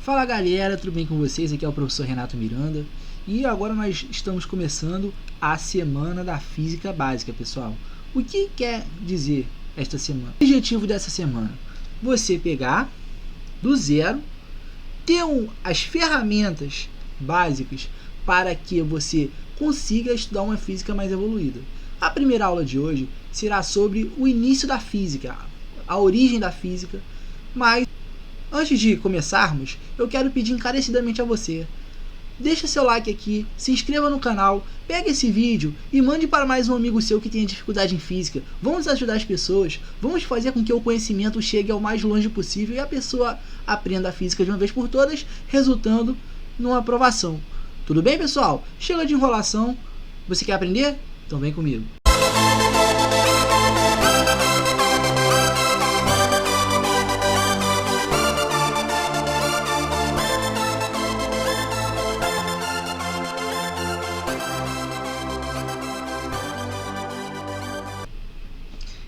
Fala galera, tudo bem com vocês? Aqui é o professor Renato Miranda e agora nós estamos começando a Semana da Física Básica, pessoal. O que quer dizer esta semana? O objetivo dessa semana? Você pegar do zero, ter as ferramentas básicas para que você consiga estudar uma física mais evoluída. A primeira aula de hoje será sobre o início da física, a origem da física, mas antes de começarmos, eu quero pedir encarecidamente a você. Deixa seu like aqui, se inscreva no canal, pegue esse vídeo e mande para mais um amigo seu que tenha dificuldade em física. Vamos ajudar as pessoas, vamos fazer com que o conhecimento chegue ao mais longe possível e a pessoa aprenda a física de uma vez por todas, resultando numa aprovação. Tudo bem, pessoal? Chega de enrolação. Você quer aprender? Então vem comigo.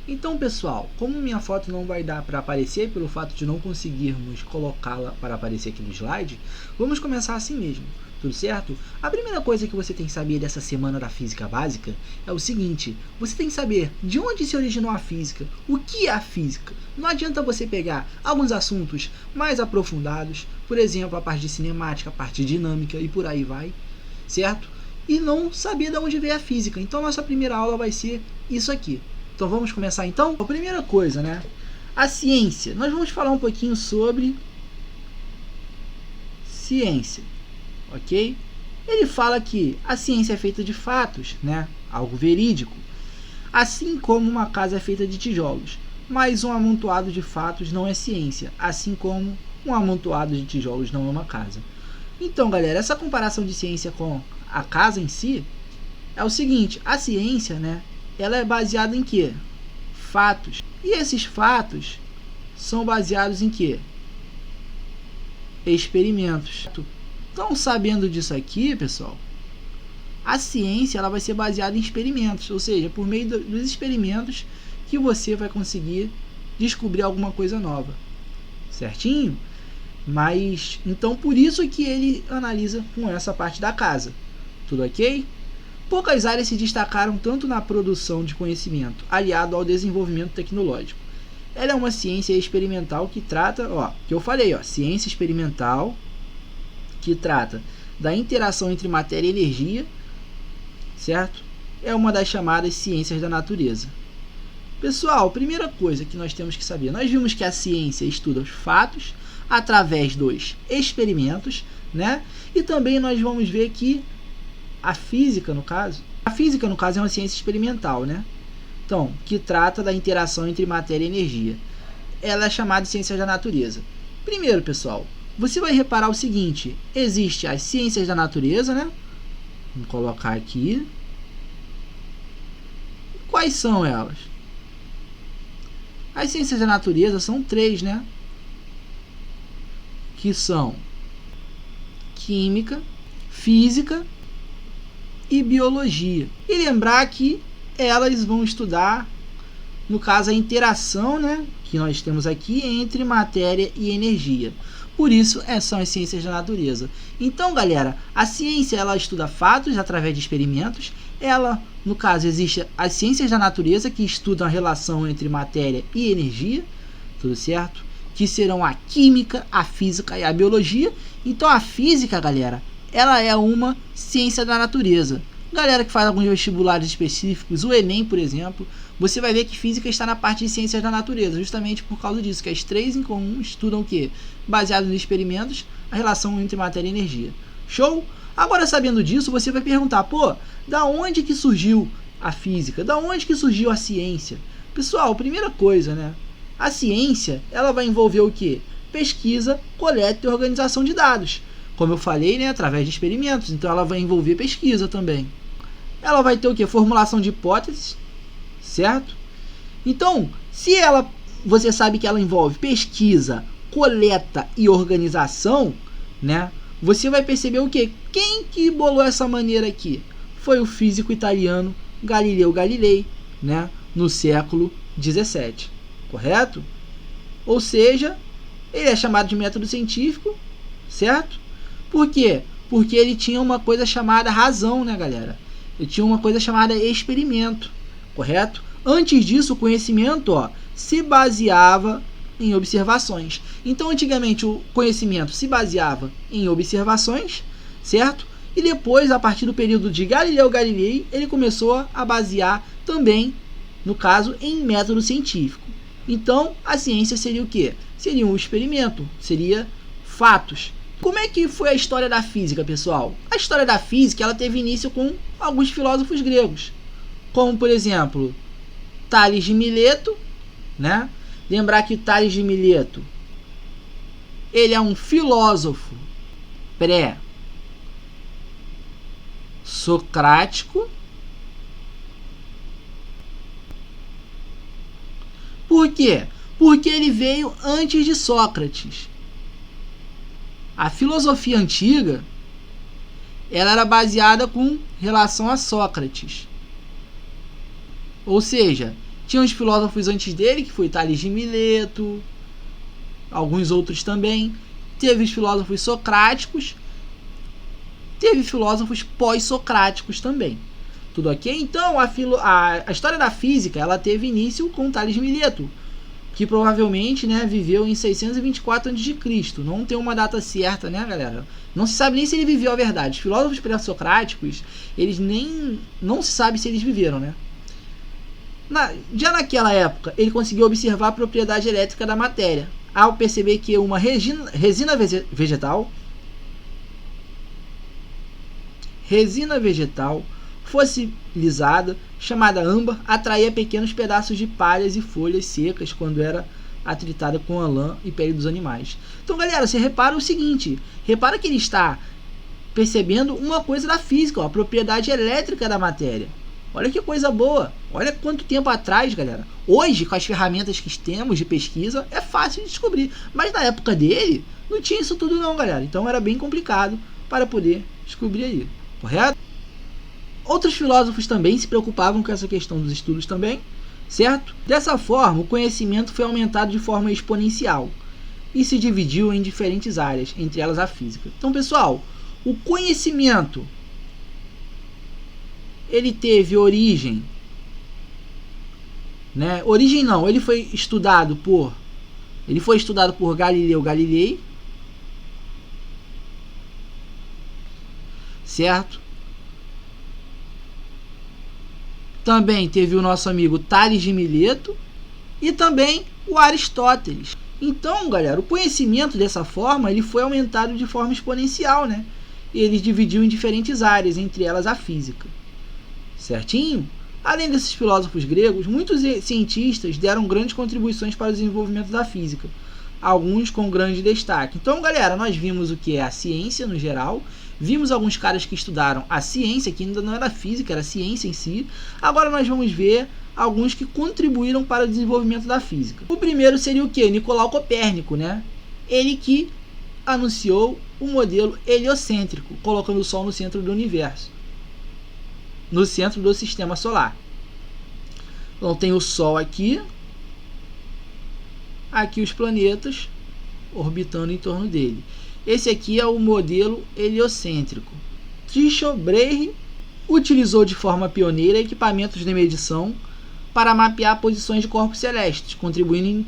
Então, pessoal, como minha foto não vai dar para aparecer pelo fato de não conseguirmos colocá-la para aparecer aqui no slide, vamos começar assim mesmo, tudo certo? A primeira coisa que você tem que saber dessa semana da física básica é o seguinte: você tem que saber de onde se originou a física, o que é a física. Não adianta você pegar alguns assuntos mais aprofundados, por exemplo, a parte de cinemática, a parte de dinâmica e por aí vai, certo? E não saber de onde veio a física. Então, nossa primeira aula vai ser isso aqui. Então vamos começar então? A primeira coisa, né? A ciência. Nós vamos falar um pouquinho sobre ciência, ok? Ele fala que a ciência é feita de fatos, né? Algo verídico. Assim como uma casa é feita de tijolos. Mas um amontoado de fatos não é ciência. Assim como um amontoado de tijolos não é uma casa. Então, galera, essa comparação de ciência com a casa em si é o seguinte: a ciência, né? Ela é baseada em quê? Fatos. E esses fatos são baseados em quê? Experimentos. Então, sabendo disso aqui, pessoal, a ciência ela vai ser baseada em experimentos, ou seja, por meio dos experimentos que você vai conseguir descobrir alguma coisa nova. Certinho? Mas, então, por isso que ele analisa com essa parte da casa. Tudo ok? Poucas áreas se destacaram tanto na produção de conhecimento, aliado ao desenvolvimento tecnológico. Ela é uma ciência experimental que trata, que eu falei, ciência experimental, que trata da interação entre matéria e energia, certo? É uma das chamadas ciências da natureza. Pessoal, primeira coisa que nós temos que saber, nós vimos que a ciência estuda os fatos através dos experimentos, né? E também nós vamos ver que a física, no caso é uma ciência experimental, né? Então, que trata da interação entre matéria e energia. Ela é chamada de ciências da natureza. Primeiro, pessoal, você vai reparar o seguinte: existe as ciências da natureza, né? Vamos colocar aqui. Quais são elas? As ciências da natureza são três, né? Que são química, física e biologia. E lembrar que elas vão estudar, no caso, a interação, né, que nós temos aqui entre matéria e energia. Por isso, são as ciências da natureza. Então, galera, a ciência ela estuda fatos através de experimentos. Ela, no caso, existe as ciências da natureza que estudam a relação entre matéria e energia, tudo certo? Que serão a química, a física e a biologia. Então, a física, galera, ela é uma ciência da natureza. Galera que faz alguns vestibulares específicos, o Enem, por exemplo, você vai ver que física está na parte de ciências da natureza, justamente por causa disso, que as três em comum estudam o quê? Baseado nos experimentos, a relação entre matéria e energia. Show? Agora, sabendo disso, você vai perguntar, da onde que surgiu a física? Da onde que surgiu a ciência? Pessoal, primeira coisa, né? A ciência, ela vai envolver o quê? Pesquisa, coleta e organização de dados. Como eu falei, né, através de experimentos. Então ela vai envolver pesquisa também. Ela vai ter o quê? Formulação de hipóteses, certo? Então, se você sabe que ela envolve pesquisa, coleta e organização, né? Você vai perceber o quê? Quem que bolou essa maneira aqui? Foi o físico italiano Galileu Galilei, né? No século 17, correto? Ou seja, ele é chamado de método científico, certo? Por quê? Porque ele tinha uma coisa chamada razão, né, galera? Ele tinha uma coisa chamada experimento, correto? Antes disso, o conhecimento, ó, se baseava em observações. Então, antigamente, o conhecimento se baseava em observações, certo? E depois, a partir do período de Galileu Galilei, ele começou a basear também, no caso, em método científico. Então, a ciência seria o quê? Seria um experimento, seria fatos. Como é que foi a história da física, pessoal? A história da física, ela teve início com alguns filósofos gregos, como, por exemplo, Tales de Mileto, né? Lembrar que Tales de Mileto, ele é um filósofo pré-socrático. Por quê? Porque ele veio antes de Sócrates. A filosofia antiga, ela era baseada com relação a Sócrates. Ou seja, tinha os filósofos antes dele, que foi Tales de Mileto, alguns outros também. Teve os filósofos socráticos, teve filósofos pós-socráticos também. Tudo ok? Então, a história da física, ela teve início com Tales de Mileto, que provavelmente, né, viveu em 624 a.C. Não tem uma data certa, né, galera? Não se sabe nem se ele viveu a verdade. Os filósofos pré-socráticos, eles não se sabe se eles viveram, né? Já naquela época, ele conseguiu observar a propriedade elétrica da matéria, ao perceber que uma resina vegetal fossilizada, chamada âmbar, atraía pequenos pedaços de palhas e folhas secas quando era atritada com a lã e pele dos animais. Então, galera, você repara o seguinte, repara que ele está percebendo uma coisa da física, ó, a propriedade elétrica da matéria. Olha que coisa boa, olha quanto tempo atrás, galera. Hoje, com as ferramentas que temos de pesquisa, é fácil de descobrir, mas na época dele, não tinha isso tudo não, galera. Então era bem complicado para poder descobrir aí, correto? Outros filósofos também se preocupavam com essa questão dos estudos também, certo? Dessa forma, o conhecimento foi aumentado de forma exponencial e se dividiu em diferentes áreas, entre elas a física. Então, pessoal, o conhecimento, ele teve origem, né? Origem não, ele foi estudado por Galileu Galilei, certo? Também teve o nosso amigo Tales de Mileto e também o Aristóteles. Então, galera, o conhecimento dessa forma, ele foi aumentado de forma exponencial, né? E ele dividiu em diferentes áreas, entre elas a física. Certinho? Além desses filósofos gregos, muitos cientistas deram grandes contribuições para o desenvolvimento da física, alguns com grande destaque. Então, galera, nós vimos o que é a ciência no geral, vimos alguns caras que estudaram a ciência, que ainda não era física, era ciência em si. Agora nós vamos ver alguns que contribuíram para o desenvolvimento da física. O primeiro seria o quê? Nicolau Copérnico, né? Ele que anunciou o modelo heliocêntrico, colocando o Sol no centro do universo, no centro do sistema solar. Então tem o Sol aqui os planetas orbitando em torno dele. Esse aqui é o modelo heliocêntrico. Tycho Brahe utilizou de forma pioneira equipamentos de medição para mapear posições de corpos celestes, contribuindo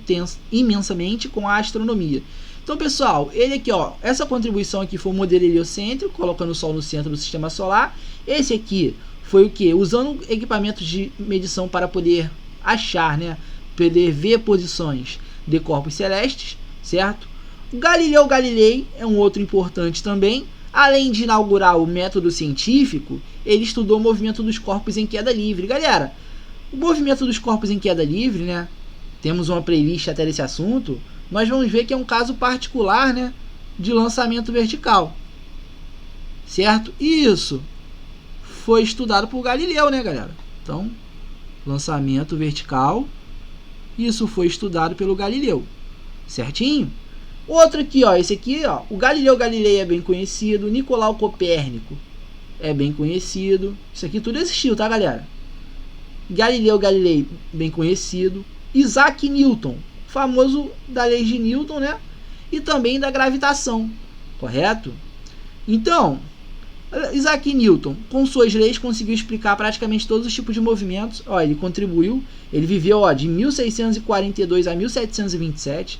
imensamente com a astronomia. Então, pessoal, ele aqui, ó, essa contribuição aqui foi o modelo heliocêntrico, colocando o Sol no centro do sistema solar. Esse aqui foi o que? Usando equipamentos de medição para poder achar, né, poder ver posições de corpos celestes, certo? Galileu Galilei é um outro importante também. Além de inaugurar o método científico, ele estudou o movimento dos corpos em queda livre. Galera, o movimento dos corpos em queda livre, né? Temos uma playlist até desse assunto. Nós vamos ver que é um caso particular, né, de lançamento vertical, certo? E isso foi estudado por Galileu, né, galera? Então, lançamento vertical, isso foi estudado pelo Galileu, certinho? Outro aqui, ó, esse aqui, ó, o Galileu Galilei é bem conhecido, Nicolau Copérnico é bem conhecido. Isso aqui tudo existiu, tá, galera? Galileu Galilei, bem conhecido. Isaac Newton, famoso da lei de Newton, né? E também da gravitação, correto? Então, Isaac Newton, com suas leis, conseguiu explicar praticamente todos os tipos de movimentos. Ó, ele contribuiu, ele viveu de 1642 a 1727.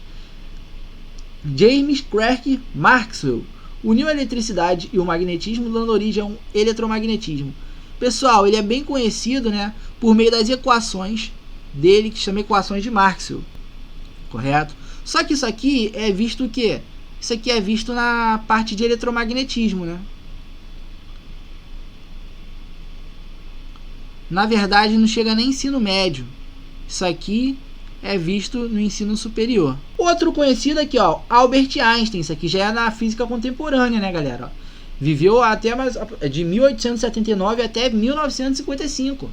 James Clerk Maxwell uniu a eletricidade e o magnetismo, dando origem ao eletromagnetismo. Pessoal, ele é bem conhecido, né, por meio das equações dele, que chama equações de Maxwell, correto? Só que isso aqui é visto o quê? Isso aqui é visto na parte de eletromagnetismo, né? Na verdade, não chega nem ensino médio. Isso aqui é visto no ensino superior. Outro conhecido aqui, ó, Albert Einstein. Isso aqui já é na física contemporânea, né, galera? Viveu até de 1879 até 1955,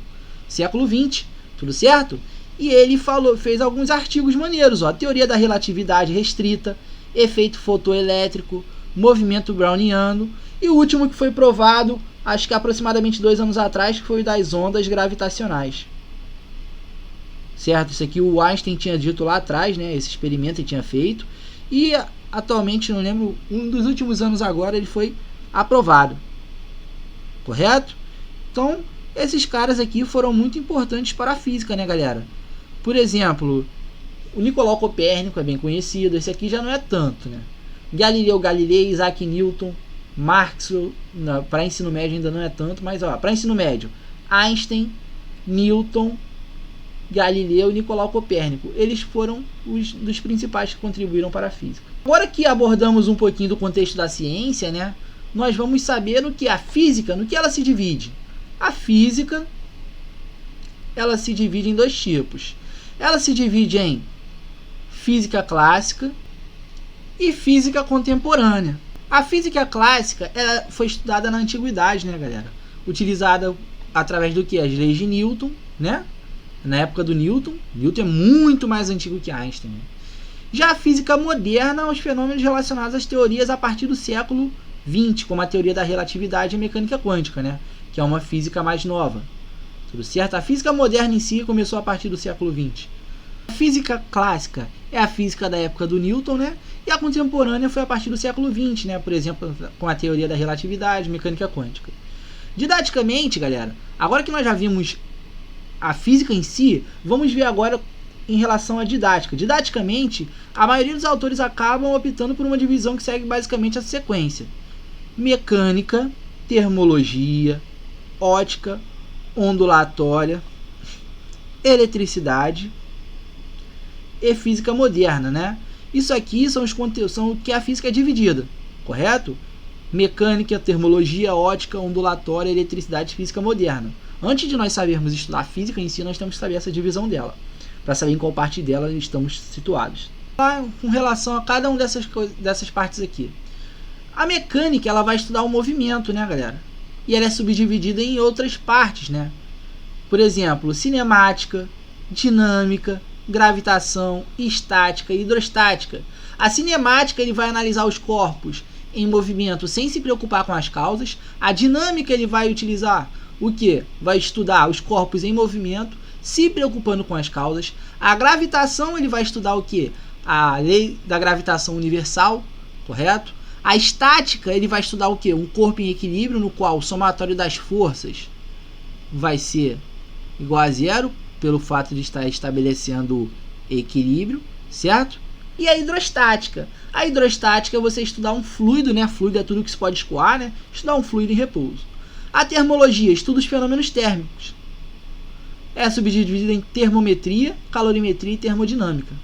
século 20, tudo certo? E ele fez alguns artigos maneiros, ó, teoria da relatividade restrita, efeito fotoelétrico, movimento browniano, e o último que foi provado, acho que aproximadamente 2 anos atrás, que foi o das ondas gravitacionais. Certo? Isso aqui o Einstein tinha dito lá atrás, né? Esse experimento ele tinha feito, e atualmente, não lembro, um dos últimos anos agora ele foi aprovado, correto? Então, esses caras aqui foram muito importantes para a física, né, galera? Por exemplo, o Nicolau Copérnico é bem conhecido, esse aqui já não é tanto, né? Galileu Galilei, Isaac Newton, Maxwell, para ensino médio ainda não é tanto, mas para ensino médio, Einstein, Newton, Galileu e Nicolau Copérnico, eles foram os dos principais que contribuíram para a física. Agora que abordamos um pouquinho do contexto da ciência, né, nós vamos saber no que a física, no que ela se divide. A física, ela se divide em 2 tipos. Ela se divide em física clássica e física contemporânea. A física clássica, ela foi estudada na antiguidade, né, galera? Utilizada através do que? As leis de Newton, né? Na época do Newton. Newton é muito mais antigo que Einstein, né? Já a física moderna, os fenômenos relacionados às teorias a partir do século XX, como a teoria da relatividade e a mecânica quântica, né? Que é uma física mais nova. Tudo certo? A física moderna em si começou a partir do século XX. A física clássica é a física da época do Newton, né? E a contemporânea foi a partir do século XX, né? Por exemplo, com a teoria da relatividade e mecânica quântica. Didaticamente, galera, agora que nós já vimos a física em si, vamos ver agora em relação à didática. Didaticamente, a maioria dos autores acabam optando por uma divisão que segue basicamente a sequência: mecânica, termologia, ótica, ondulatória, eletricidade e física moderna, né? Isso aqui são os conteúdos, são o que a física é dividida, correto? Mecânica, termologia, ótica, ondulatória, eletricidade e física moderna. Antes de nós sabermos estudar a física em si, nós temos que saber essa divisão dela, para saber em qual parte dela estamos situados. Com relação a cada uma dessas partes aqui. A mecânica, ela vai estudar o movimento, né, galera? E ela é subdividida em outras partes, né? Por exemplo, cinemática, dinâmica, gravitação, estática e hidrostática. A cinemática, ele vai analisar os corpos em movimento sem se preocupar com as causas. A dinâmica, ele vai utilizar o que? Vai estudar os corpos em movimento, se preocupando com as causas. A gravitação, ele vai estudar o que? A lei da gravitação universal, correto? A estática, ele vai estudar o que? Um corpo em equilíbrio, no qual o somatório das forças vai ser igual a 0, pelo fato de estar estabelecendo equilíbrio, certo? E a hidrostática. A hidrostática é você estudar um fluido, né? Fluido é tudo que se pode escoar, né? Estudar um fluido em repouso. A termologia estuda os fenômenos térmicos. É subdividida em termometria, calorimetria e termodinâmica.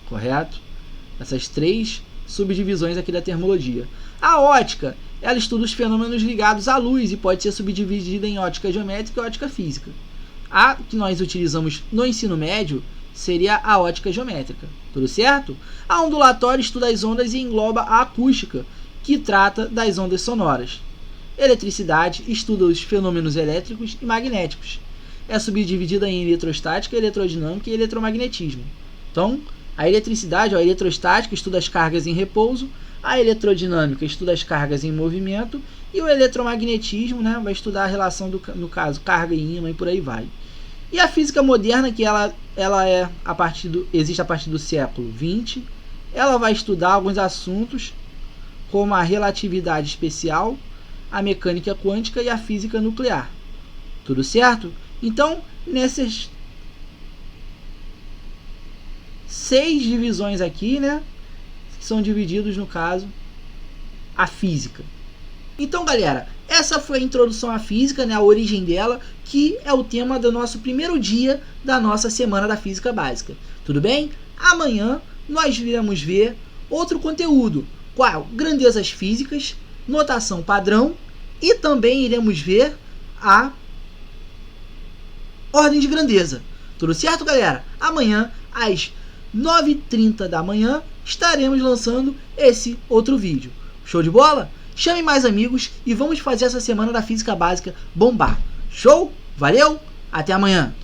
Correto? Essas 3 subdivisões aqui da termologia. A ótica, ela estuda os fenômenos ligados à luz e pode ser subdividida em ótica geométrica e ótica física. A que nós utilizamos no ensino médio seria a ótica geométrica. Tudo certo? A ondulatória estuda as ondas e engloba a acústica, que trata das ondas sonoras. Eletricidade estuda os fenômenos elétricos e magnéticos. É subdividida em eletrostática, eletrodinâmica e eletromagnetismo. Então, a eletricidade, a eletrostática estuda as cargas em repouso, a eletrodinâmica estuda as cargas em movimento e o eletromagnetismo, né, vai estudar a relação no caso, carga e ímã e por aí vai. E a física moderna, que ela é existe a partir do século XX, ela vai estudar alguns assuntos como a relatividade especial, a mecânica quântica e a física nuclear. Tudo certo? Então, nessas 6 divisões aqui, né, que são divididos, no caso, a física. Então, galera, essa foi a introdução à física, né, a origem dela, que é o tema do nosso primeiro dia da nossa semana da física básica. Tudo bem? Amanhã nós iremos ver outro conteúdo, qual? Grandezas físicas, notação padrão, e também iremos ver a ordem de grandeza. Tudo certo, galera? Amanhã, às 9h30 da manhã, estaremos lançando esse outro vídeo. Show de bola? Chame mais amigos e vamos fazer essa semana da física básica bombar. Show? Valeu? Até amanhã!